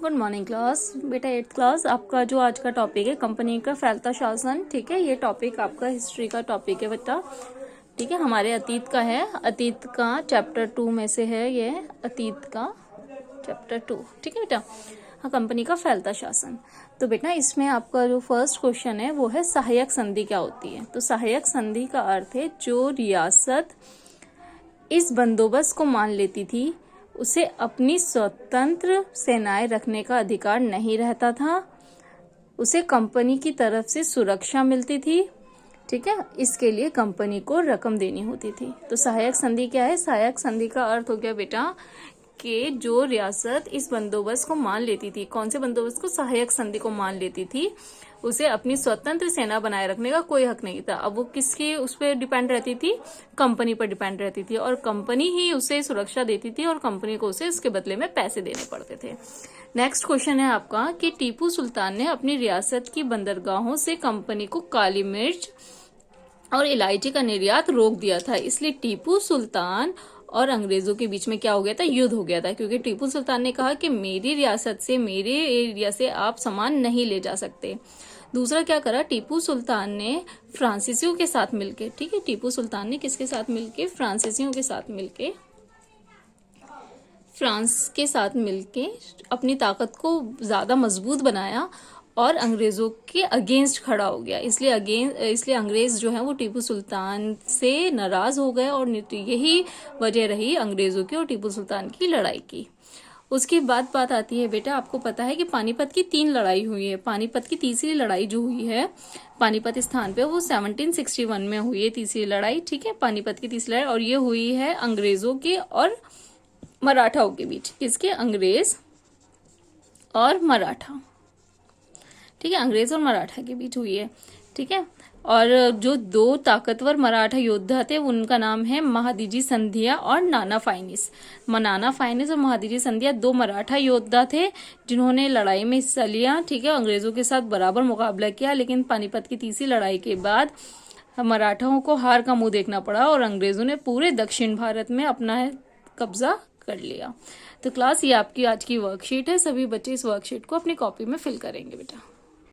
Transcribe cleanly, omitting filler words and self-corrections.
Good morning class. बेटा 8th class, आपका जो आज का टॉपिक है कंपनी का फैलता शासन। ठीक है, ये टॉपिक आपका हिस्ट्री का टॉपिक है बेटा। ठीक है, हमारे अतीत का है। अतीत का चैप्टर 2 में से है ये, अतीत का चैप्टर 2। ठीक है बेटा, हाँ, कंपनी का फैलता शासन। तो बेटा इसमें आपका जो फर्स्ट क्वेश्चन है वो है सहायक संधि क्या होती है। तो सहायक संधि का अर्थ है जो रियासत इस बंदोबस्त को मान लेती थी उसे अपनी स्वतंत्र सेनाएं रखने का अधिकार नहीं रहता था, उसे कंपनी की तरफ से सुरक्षा मिलती थी। ठीक है, इसके लिए कंपनी को रकम देनी होती थी। तो सहायक संधि क्या है? सहायक संधि का अर्थ हो गया बेटा कि जो रियासत इस बंदोबस्त को मान लेती थी, कौन से बंदोबस्त को? सहायक संधि को मान लेती थी, उसे अपनी स्वतंत्र सेना बनाए रखने का कोई हक नहीं था। अब वो किसकी उस पर डिपेंड रहती थी? कंपनी पर डिपेंड रहती थी, और कंपनी ही उसे सुरक्षा देती थी और कंपनी को उसे उसके बदले में पैसे देने पड़ते थे। नेक्स्ट क्वेश्चन है आपका कि टीपू सुल्तान ने अपनी रियासत की बंदरगाहों से कंपनी को काली मिर्च और इलायची का निर्यात रोक दिया था, इसलिए टीपू सुल्तान और अंग्रेजों के बीच में क्या हो गया था? युद्ध हो गया था, क्योंकि टीपू सुल्तान ने कहा कि मेरी रियासत से, मेरे एरिया से आप सामान नहीं ले जा सकते। दूसरा क्या करा टीपू सुल्तान ने? फ्रांसीसियों के साथ मिलके, ठीक है, टीपू सुल्तान ने किसके साथ मिलके? फ्रांसीसियों के साथ मिलके, फ्रांस के साथ मिलके अपनी ताकत को ज्यादा मजबूत बनाया और अंग्रेजों के अगेंस्ट खड़ा हो गया। इसलिए अंग्रेज जो है वो टीपू सुल्तान से नाराज हो गए, और यही वजह रही अंग्रेजों की और टीपू सुल्तान की लड़ाई की। उसके बाद बात आती है बेटा, आपको पता है कि पानीपत की 3 लड़ाई हुई है। पानीपत की तीसरी लड़ाई जो हुई है पानीपत स्थान पे, वो 1761 में हुई है तीसरी लड़ाई। ठीक है, पानीपत की तीसरी लड़ाई, और ये हुई है अंग्रेजों के और मराठाओं के बीच। किसके? अंग्रेज और मराठा। ठीक है, अंग्रेज और मराठा के बीच हुई है। ठीक है, और जो 2 ताकतवर मराठा योद्धा थे उनका नाम है महादजी संधिया और नाना फाइनिस। नाना फाइनिस और महादजी संधिया 2 मराठा योद्धा थे जिन्होंने लड़ाई में हिस्सा लिया। ठीक है, अंग्रेजों के साथ बराबर मुकाबला किया, लेकिन पानीपत की तीसरी लड़ाई के बाद मराठाओं को हार का मुंह देखना पड़ा और अंग्रेजों ने पूरे दक्षिण भारत में अपना कब्जा कर लिया। तो क्लास, ये आपकी आज की वर्कशीट है। सभी बच्चे इस वर्कशीट को अपनी कॉपी में फिल करेंगे बेटा।